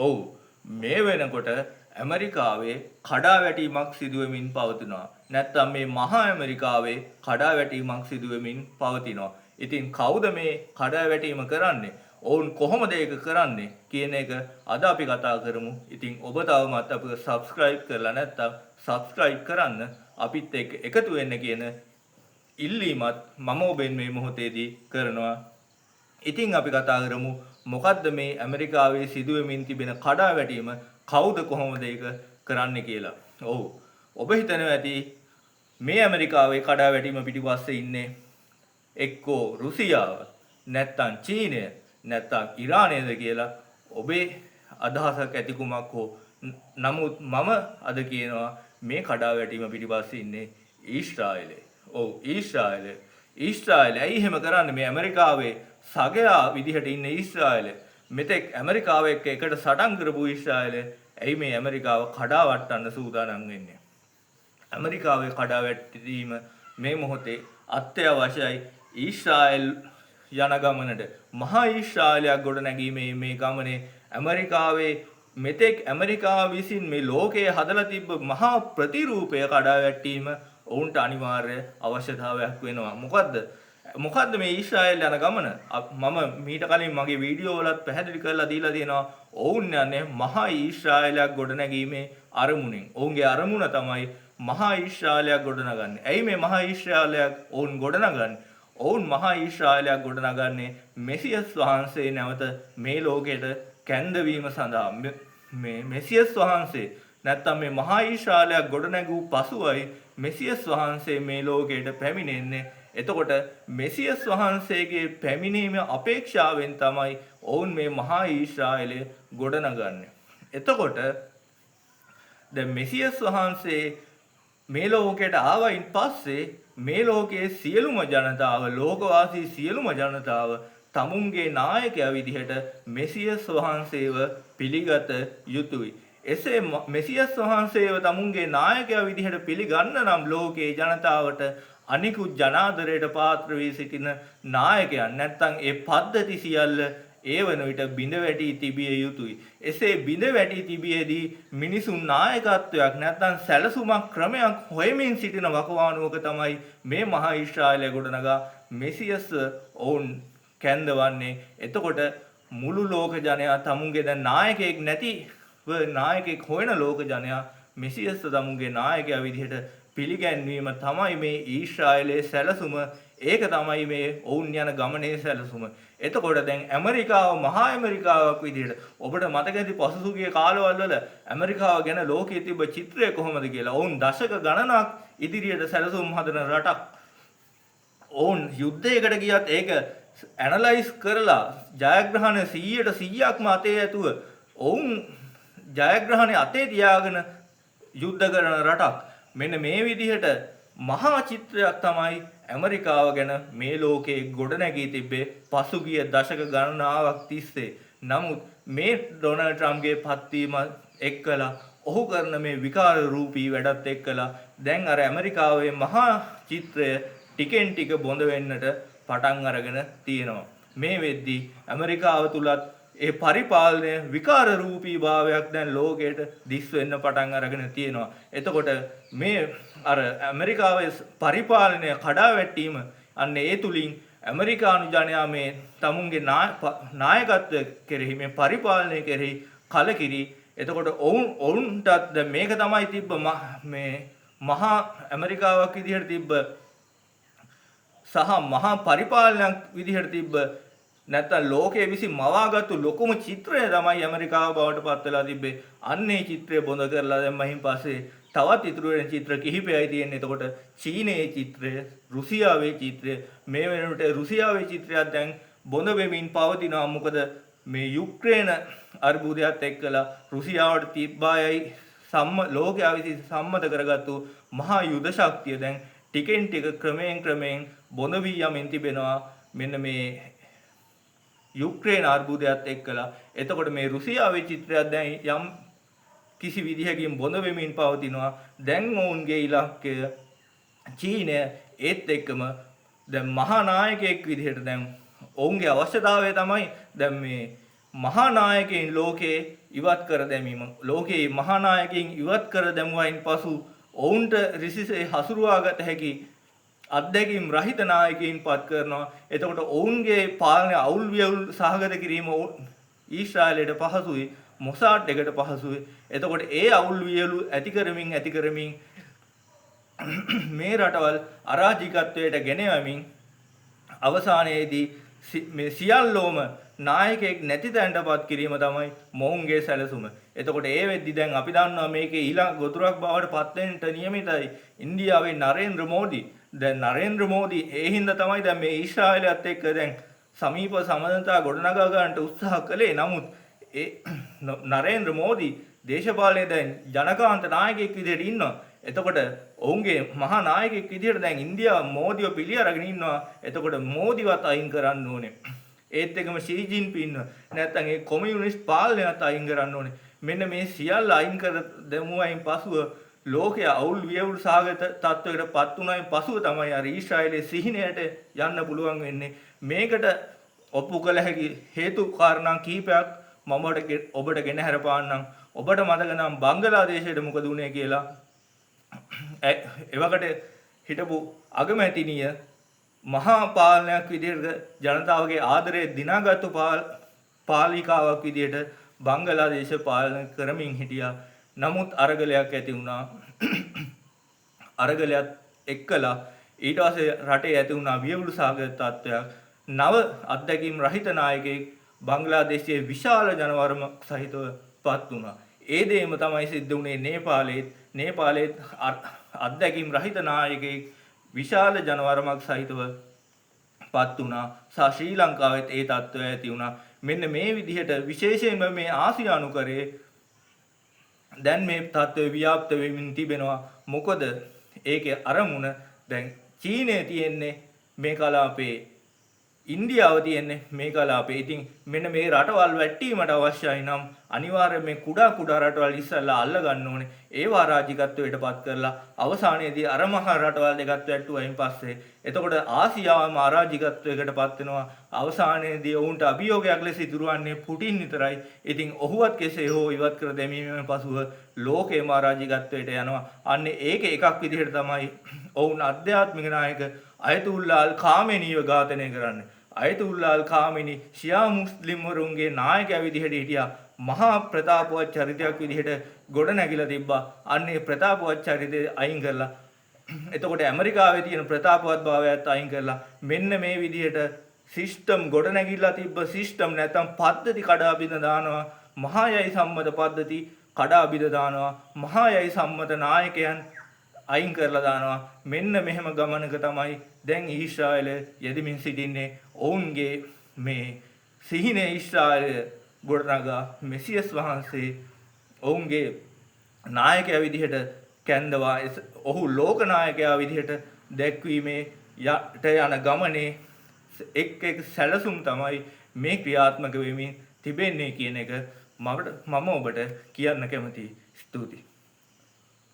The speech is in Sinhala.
ඔව් මේ වෙනකොට ඇමරිකාවේ කඩාවැටීමක් සිදුවෙමින් පවතිනවා. නැත්නම් මේ මහා ඇමරිකාවේ කඩාවැටීමක් සිදුවෙමින් පවතිනවා. ඉතින් කවුද මේ කඩාවැටීම කරන්නේ? ඔවුන් කොහොමද ඒක කරන්නේ කියන එක අද අපි කතා කරමු. ඉතින් ඔබ තවමත් අපිව subscribe කරලා නැත්නම් subscribe කරන්න අපිත් එක්ක එකතු වෙන්න කියන ඉල්ලීමත් මම ඔබෙන් මේ මොහොතේදී කරනවා. ඉතින් අපි කතා කරමු මොකද්ද මේ ඇමරිකාවේ සිදුවෙමින් තිබෙන කඩාවැටීම කවුද කොහොමද ඒක කරන්නේ කියලා. ඔව් ඔබ හිතනවා ඇති මේ ඇමරිකාවේ කඩාවැටීම පිටිපස්සේ ඉන්නේ එක්කෝ රුසියාව නැත්නම් චීනය නැත්නම් ඉරානයද කියලා ඔබේ අදහසක් ඇති කුමක් හෝ. නමුත් මම අද කියනවා මේ කඩාවැටීම පිටිපස්සේ ඉන්නේ ඊශ්‍රායලය. ඔව් ඊශ්‍රායලය. ඊශ්‍රායලය ඇයි එහෙම කරන්නේ? මේ ඇමරිකාවේ සගයා විදිහට ඉන්න ඊශ්‍රායලය මෙතෙක් ඇමරිකාව එක්ක එකට සටන් කරපු ඊශ්‍රායලය ඇයි මේ ඇමරිකාව කඩාවට්ටන්න සූදානම් වෙන්නේ? ඇමරිකාවේ කඩාවැටීම මේ මොහොතේ අත්‍යවශ්‍යයි. ඊශ්‍රායල් යන ගමනට මහා ඊශ්‍රායලයක් ගොඩ නැගීමේ මේ ගමනේ ඇමරිකාවේ මෙතෙක් ඇමරිකාව විසින් මේ ලෝකයේ හදලා තිබ්බ මහා ප්‍රතිරූපය කඩාවැටීම ඔවුන්ට අනිවාර්ය අවශ්‍යතාවයක් වෙනවා. මොකද්ද මේ ඊශ්‍රායල් යන ගමන? මම මීට කලින් මගේ වීඩියෝ වලත් පැහැදිලි කරලා දීලා තියෙනවා. ඔවුන් යන්නේ මහා ඊශ්‍රායලයක් ගොඩනැගීමේ අරමුණෙන්. ඔවුන්ගේ අරමුණ තමයි මහා ඊශ්‍රායලයක් ගොඩනගන්නේ. ඇයි මේ මහා ඊශ්‍රායලයක් ඔවුන් ගොඩනගන්නේ? ඔවුන් මහා ඊශ්‍රායලයක් ගොඩනගන්නේ මෙසියස් වහන්සේ නැවත මේ ලෝකයට කැඳවීම සඳහා. මේ මෙසියස් වහන්සේ නැත්තම් මේ මහා ඊශ්‍රායලයක් ගොඩනැගූ පසුවයි මෙසියස් වහන්සේ මේ ලෝකයට පැමිණෙන්නේ. එතකොට මෙසියස් වහන්සේගේ පැමිණීම අපේක්ෂාවෙන් තමයි ඔවුන් මේ මහා ඊශ්‍රායලය ගොඩනගන්නේ. එතකොට දැන් මෙසියස් වහන්සේ මේ ලෝකයට ආවයින් පස්සේ මේ ලෝකයේ සියලුම ජනතාව, ලෝකවාසී සියලුම ජනතාව තමුන්ගේ නායකයා විදිහට මෙසියස් වහන්සේව පිළිගත යුතුයි. එසේ මෙසියස් වහන්සේව තමුන්ගේ නායකයා විදිහට පිළිගන්න නම් ලෝකයේ ජනතාවට අනිකුත් ජනාදරයට පාත්‍ර වී සිටින නායකයන් නැත්නම් ඒ පද්ධති සියල්ල ඒ වන විට බිඳ වැටි තිබිය යුතුයි. එසේ බිඳ වැටි තිබියදී මිනිසුන් නායකත්වයක් නැත්නම් සැලසුමක් ක්‍රමයක් හොයමින් සිටින වකවානුවක තමයි මේ මහා ඊශ්‍රායලය ගොඩනගා මෙසියස් ඔවුන් කැඳවන්නේ. එතකොට මුළු ලෝක ජනයා තමුන්ගේ දැන් නායකයෙක් නැතිව නායකයෙක් හොයන ලෝක ජනයා මෙසියස් තමුන්ගේ නායකයා විදිහට පිළිගැන්වීම තමයි මේ ඊශ්‍රායලයේ සැලසුම. ඒක තමයි මේ ඔවුන් යන ගමනේ සැලසුම. එතකොට දැන් ඇමරිකාව මහා ඇමරිකාවක් විදිහට ඔබට මතක ඇති පසුගිය කාලවල වල ඇමරිකාව ගැන ලෝකයේ තිබ්බ චිත්‍රය කොහොමද කියලා. ඔවුන් දශක ගණනක් ඉදිරියට සැලසුම් හදන රටක්. ඔවුන් යුද්ධයකට ගියත් ඒක ඇනලයිස් කරලා ජයග්‍රහණය 100%ක්ම අතේ ඇතුව ඔවුන් ජයග්‍රහණය අතේ තියාගෙන යුද්ධ කරන රටක්. මෙන්න මේ විදිහට මහා චිත්‍රයක් තමයි ඇමරිකාව ගැන මේ ලෝකයේ ගොඩනැගී තිබේ පසුගිය දශක ගණනාවක් තිස්සේ. නමුත් මේ ඩොනල්ඩ් ට්‍රම්ප්ගේ පත්වීම එක්කලා ඔහු කරන මේ විකාර රූපී වැඩත් එක්කලා දැන් අර ඇමරිකාවේ මහා චිත්‍රය ටිකෙන් ටික බොඳ වෙන්නට පටන් අරගෙන තියෙනවා. මේ වෙද්දී ඇමරිකාව තුලත් ඒ පරිපාලනය විකාර රූපී භාවයක් දැන් ලෝකයට දිස් වෙන්න පටන් අරගෙන තියෙනවා. එතකොට මේ අර ඇමරිකාවේ පරිපාලනය කඩාවැටීම අන්න ඒ තුලින් ඇමරිකානු ජනයා මේ තමුන්ගේ නායකත්වය කෙරෙහි මේ පරිපාලනය කෙරෙහි කලකිරි. එතකොට ඔවුන්ටත් දැන් මේක තමයි තිබ්බ මේ මහා ඇමරිකාවක් විදිහට තිබ්බ සහ මහා පරිපාලනයක් විදිහට තිබ්බ නැත්නම් ලෝකයේ විසින් මවාගත්තු ලොකුම චිත්‍රය තමයි ඇමරිකාව බවට පත් වෙලා තිබ්බේ. අන්නේ චිත්‍රය බොඳ කරලා දැම්මයින් පස්සේ තවත් ඉතුරු වෙන චිත්‍ර කිහිපයයි තියෙන්නේ. එතකොට චීනයේ චිත්‍රය, රුසියාවේ චිත්‍රය, මේ වෙනකොට රුසියාවේ චිත්‍රයක් දැන් බොඳ වෙමින් පවතිනවා. මොකද මේ යුක්‍රේන අර්බුදයත් එක්කලා රුසියාවට තිබ්බායයි ලෝකයා විසින් සම්මත කරගත්තු මහා යුද ශක්තිය දැන් ටිකෙන් ටික ක්‍රමයෙන් බොඳ වී යමින් තිබෙනවා. මෙන්න මේ යුක්‍රේන අර්බුදයත් එක්කලා. එතකොට මේ රුසියාවේ චිත්‍රයක් දැන් යම් කිසි විදිහකින් බොඳ වෙමින් පවතිනවා. දැන් ඔවුන්ගේ ඉලක්කය චීනය ඒත් එක්කම දැන් මහා නායකයෙක් විදිහට දැන් ඔවුන්ගේ අවශ්‍යතාවය තමයි දැන් මේ මහා නායකයින් ලෝකේ ඉවත් කර දැමීම. ලෝකයේ මහානායකයින් ඉවත් කර දැමුවයින් පසු ඔවුන්ට රිසිසේ හසුරුවාගත හැකි අත්දැකීම් රහිත නායකයින් පත් කරනවා. එතකොට ඔවුන්ගේ පාලනය අවුල් වියවුල් සහගත කිරීම ඊශ්‍රායලයට පහසුයි, මොසාඩ් එකට පහසුයි. එතකොට ඒ අවුල් වියවුල් ඇති කරමින් මේ රටවල් අරාජිකත්වයට ගෙන යමින් අවසානයේදී මේ සියල්ලෝම නායකයෙක් නැති තැනටපත් කිරීම තමයි මොවුන්ගේ සැලසුම. එතකොට ඒ වෙද්දි දැන් අපි දන්නවා මේකේ ඊළඟ ගොදුරක් බවට පත් වෙන්න නියමිතයි ඉන්දියාවේ නරේන්ද්‍ර මෝදි. දැන් නරේන්ද්‍ර මෝදි ඒ හින්දා තමයි දැන් මේ ඊශ්‍රායලයත් එක්ක දැන් සමීප සම්බන්ධතා ගොඩනගා ගන්නට උත්සාහ කළේ. නමුත් ඒ නරේන්ද්‍ර මෝදි දේශපාලනයේ දැන් ජනකාන්ත නායකයෙක් විදිහට ඉන්නවා. එතකොට ඔවුන්ගේ මහා නායකයෙක් විදිහට දැන් ඉන්දියාව මෝදිව පිළි අරගෙන ඉන්නවා. එතකොට මෝදිවත් අයින් කරන්න ඕනේ. ඒත් එකම ෂී ජින්පින් නැත්තම් ඒ කොමියුනිස්ට් පාලනයත් අයින් කරන්න ඕනේ. මෙන්න මේ සියල්ල අයින් කර දැමුවයින් පසුව ලෝකයේ අවුල් වියවුල් සාගත තත්වයකට පත් වුණායින් පසුව තමයි අර ඊශ්‍රායලයේ සිහිනයට යන්න පුළුවන් වෙන්නේ. මේකට ඔප්පු කළ හැකි හේතු කාරණා කීපයක් මම ඔබට ගෙන හැරපාන්නම්. ඔබට මතක නම් බංගලාදේශයට මොකද වුනේ කියලා. එවකට හිටපු අගමැතිනිය මහා පාලනයක් විදිහට ජනතාවගේ ආදරය දිනාගත්තු පාලිකාවක් විදිහට බංගලාදේශ පාලනය කරමින් හිටියා. නමුත් අරගලයක් ඇති වුණා. අරගලයක් එක්කලා ඊට පස්සේ රටේ ඇති වුණා වියවුල් සාගත තත්ත්වයක්. නව අත්දැකීම් රහිත නායකයෙක් බංගලාදේශයේ විශාල ජනවරමක් සහිතව පත් වුණා. ඒ දෙයම තමයි සිද්ධ වුණේ නේපාලයේ අත්දැකීම් රහිත නායකයෙක් විශාල ජනවරමක් සහිතව පත් වුණා. ශ්‍රී ලංකාවෙත් ඒ තත්ත්වය ඇති වුණා. මෙන්න මේ විදිහට විශේෂයෙන්ම මේ ආසියානුකරයේ දැන් මේ තත්ත්වය ව්‍යාප්ත වෙමින් තිබෙනවා. මොකද ඒකේ අරමුණ දැන් චීනයේ තියෙන්නේ මේ කලාපේ, ඉන්දියාව තියෙන්නේ මේ කලාපේ. ඉතින් මෙන්න මේ රටවල් වැටීමට අවශ්‍යයි නම් අනිවාර්යයෙන් මේ කුඩා රටවල් ඉස්සල්ලා අල්ල ගන්න ඕනේ. ඒව අරාජිකත්වයට පත් කරලා අවසානයේදී අර මහා රටවල් දෙකත් වැටුවයින් පස්සේ එතකොට ආසියාවම අරාජිකත්වයකට පත් වෙනවා. අවසානයේදී ඔවුන්ට අභියෝගයක් ලෙස ඉදිරියවන්නේ පුටින් විතරයි. ඉතින් ඔහුවත් කෙසේ හෝ ඉවත් කර දැමීමෙන් පසුව ලෝකේම අරාජිකත්වයට යනවා. අන්න ඒක එකක් විදිහට තමයි ඔවුන් ආධ්‍යාත්මික නායක අයතුල්ලා අල් කාමෙනීව ඝාතනය කරන්නේ. අයතුල්ලා අල් කාමෙනී ෂියා මුස්ලිම් වරුන්ගේ නායකයා විදිහට හිටියා. මහා ප්‍රතාපවත් චරිතයක් විදිහට ගොඩ නැගිලා තිබ්බා. අන්නේ ප්‍රතාපවත් චරිතය අයින් කරලා එතකොට ඇමරිකාවේ තියෙන ප්‍රතාපවත් භාවයත් අයින් කරලා මෙන්න මේ විදිහට සිස්ටම් ගොඩ නැගිලා තිබ්බ සිස්ටම් නැත්තම් පද්ධති කඩා බිඳ දානවා. මහායයි සම්මත පද්ධති කඩා බිඳ දානවා. මහායයි සම්මත නායකයන් අයින් කරලා දානවා. මෙන්න මෙහෙම ගමනක තමයි දැන් ඊශ්‍රායලය යෙදමින් සිටින්නේ. ඔවුන්ගේ මේ සිහිනේ ඊශ්‍රායලය ගොඩනගා මෙසියස් වහන්සේ ඔවුන්ගේ නායකයා විදිහට කැඳවා ඔහු ලෝක නායකයා විදිහට දැක්වීමේ යට යන ගමනේ එක් සැලසුම් තමයි මේ ක්‍රියාත්මක වෙමින් තිබෙන්නේ කියන එක මම ඔබට කියන්න කැමතියි. ස්තුතියි.